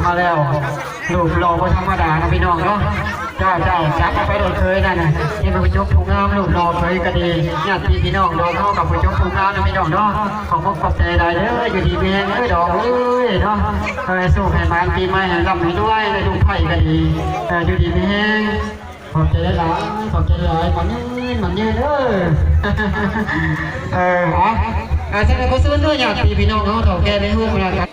มาแล้วลูกหล่อธรรมดานะพี่น้องเนาะเจ้าจับไปโดนเคยนั่นนะนี่เป็นผู้ชมผู้งามลูกหล่อเคยก็ดีญาติพี่น้องโดนเข้ากับผู้ชมผู้งามนะพี่น้องเนาะของพวกขอบใจได้เด้ออยู่ดีเมียดอกเนาะสู้ให้มาปีใหม่ให้ร่ำให้ด้วยในลูกไผ่ก็ดีอยู่ดีเมียขอบใจหลายขอบใจหลายมันยืนเด้อแสดงเขาซื้อด้วยญาติพี่น้องเขาเถ่าแก่ในห้องนะครับ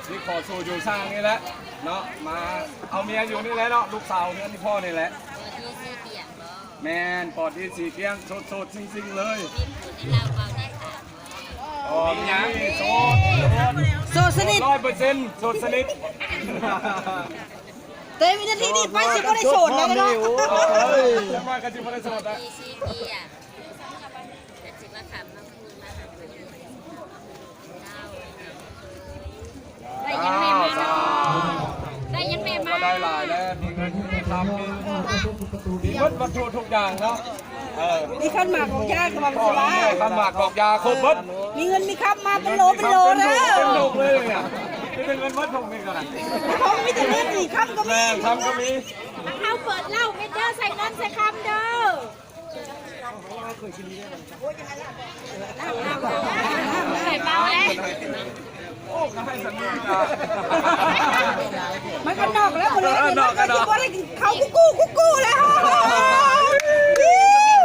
นี่ขอสู่อยู่สร้างนี่แหละเนาะมาเอาเมียอยู่นี่แหละเนาะลูกสาวเนี่ยนี่พ่อนี่แหละแมนปอดที่สีเกียงสดซิ่งเลยอ๋อนี่โสดสนิท100%โสดสนิทเต้วินาทีนี้ไปสิก็ได้โสดแล้วเนาะจะมากันจิมาได้โสดนะได้ยังแม่มาได้ยังแม่มาได้หลายแล้วมีเงินมีทำมีวัตถุทุกอย่างเนาะมีขั้นหมากของยากับบังสลาขั้นหมากของยาครบวัดมีเงินมีคับมาเป็นโลนะเป็นโลเลยเนี่ยนี่เป็นเงินวัดถุงนี่กันเขามีแต่เงินอีกคำก็มีทำก็มีเขาเปิดเหล้าไม่เด้อใส่นั่นใส่คำเด้อใส่เบาเลยโอ้ก็ให้สัญญามันก็นอกแล้วคนเลยนอกก็ได้เขากู้แล้ว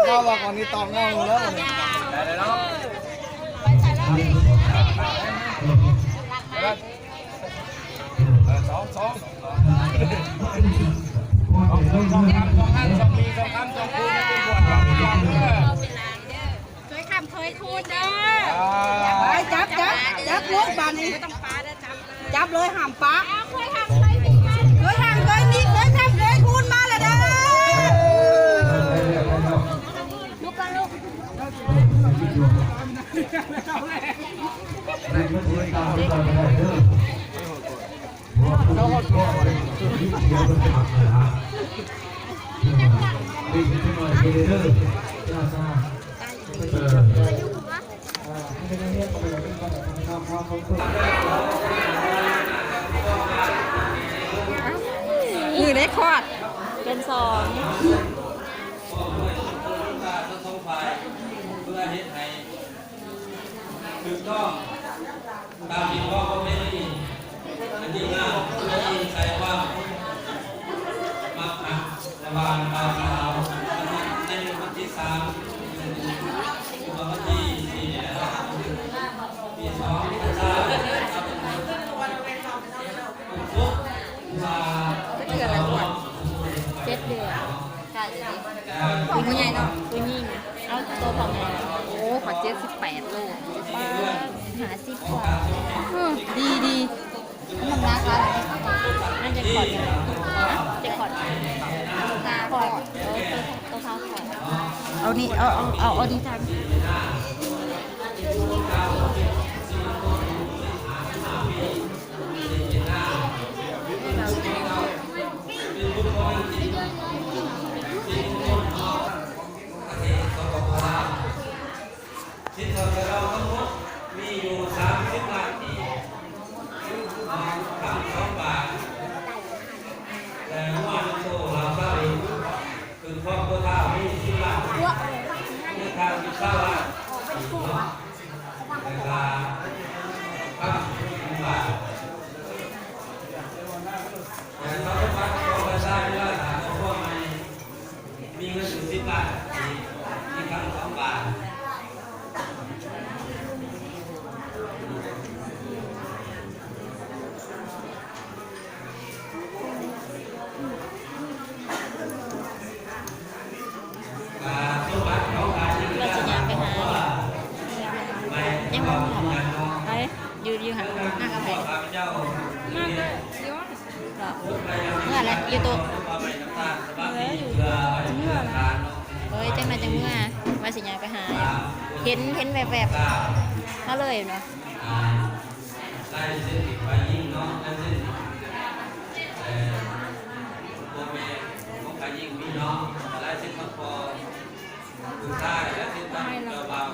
เขาบอกวันนี้ตองเงาแล้วได้เลยเนาะสองเคยคำเคยคูณเด้อไปจับรถบานนี้จับเลยห้ามป้าเคยคำเคยคูณเคยคูณมาเลยเด้อลูกกันลูกอยู่ในคอร์ดเป็น2ถูกต้องตามที่พ่อเขาไม่ได้ยินอันที่หน้าไม่ได้ยินใครว่ามาระบานมาขาวในวันที่3วันที่4เนี่ยปี2ที่3ทุกมา7 เดือนค่ะคุณผู้ใหญ่เนาะคุณยิ่งเอาตัวของแม่โอ้ขอ78 โลหา10 กว่าดีมันรักแล้วน่าจะขอดจะขอดขอดตัวเขาขอดเอานี่เอาดีจังที่เราทั้งหมดมีอยู่30 ล้านปีทั้ง2 บาทแต่ว่าโซ่เราใส่คือครอบครัวเรามี10 ล้านในทางที่เข้าล้านแต่ละ10 บาทแต่เราต้องมาขอภาษาด้วยถามว่ามีเงินถึง10 ล้านที่ทั้ง2 บาทยังมองหรอไปยืนหันหน้ากระแพงมากเลยย้อนเมื่อไรอยู่ตัวเฮ้ยจังมาจังเมื่อมาสิยางไปหาเห็นแบบมาเลยเนาะ ได้แล้วที่ตั้งเจ้าบ่าว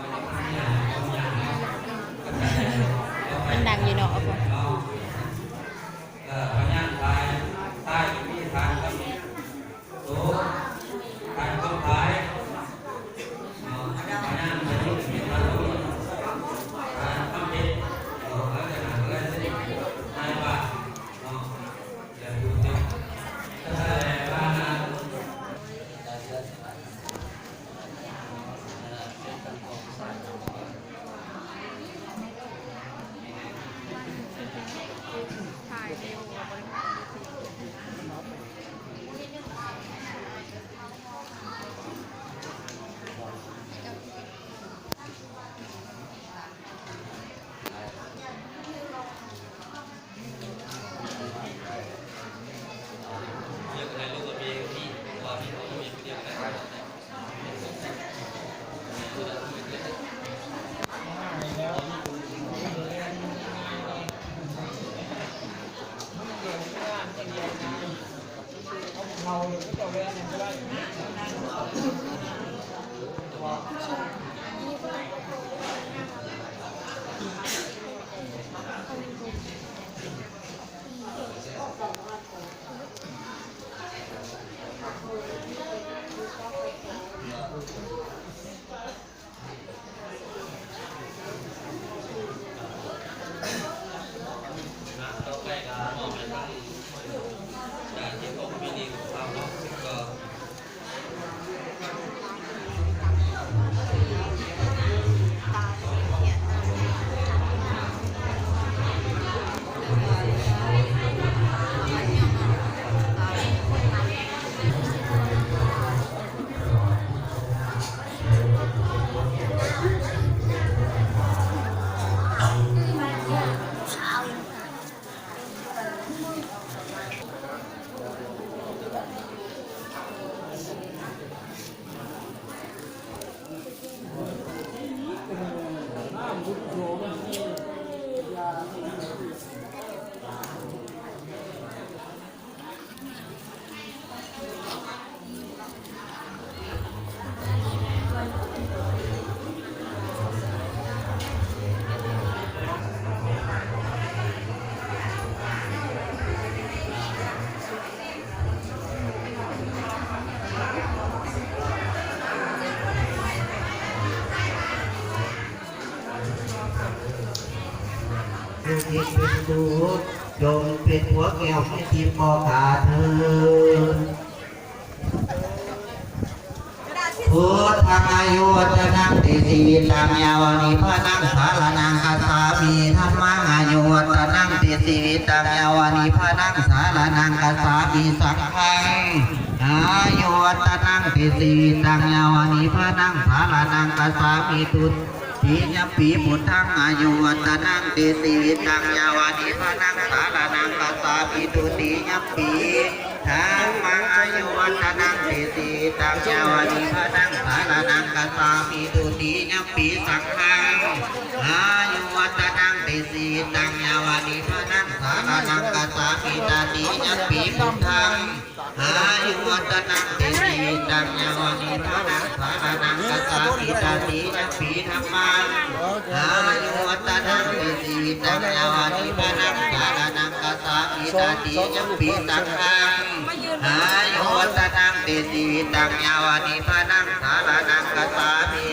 ต่อไปก็เป็นการที่ผมมีดีของเราเนาะก็ ลูกที่เป็นดูจงเป็นหัวแก้วให้ทีมบอกขาเธอพุทธังอายุวัฒนังติสีตังยาวนิพนังสารนังอัสสามีธรรมังอายุวัฒนังติสีตังยาวนิพนังสารนังอัสสามีสังฆังอายุวัฒนังติสีตังยาวนิพนังสารนังอัสสามีตุติยปีพุทธังอายุวัฒนังติสีตังยาวนิพนังสารนังอัสสามีตุติยปีธรรมังอายุวัฒนังติสีตังยาวนิพนังสารนังอัสสามีตุติยปีสังฆังอายุวัฒนังติสีตังยาวนิพนังสารนังอัสสามีตติยปีพุทธังอายุวัฒนังติสีตังยาวนิพนังสารนังอัสสามีตติยปีธรรมังอายุวัฒนังติสีตังยาวนิพนังสารนังอัสสามีตติยปีสังฆังอายุวัฒนังติสีตังยาวนิพนังสารนังอัสสามี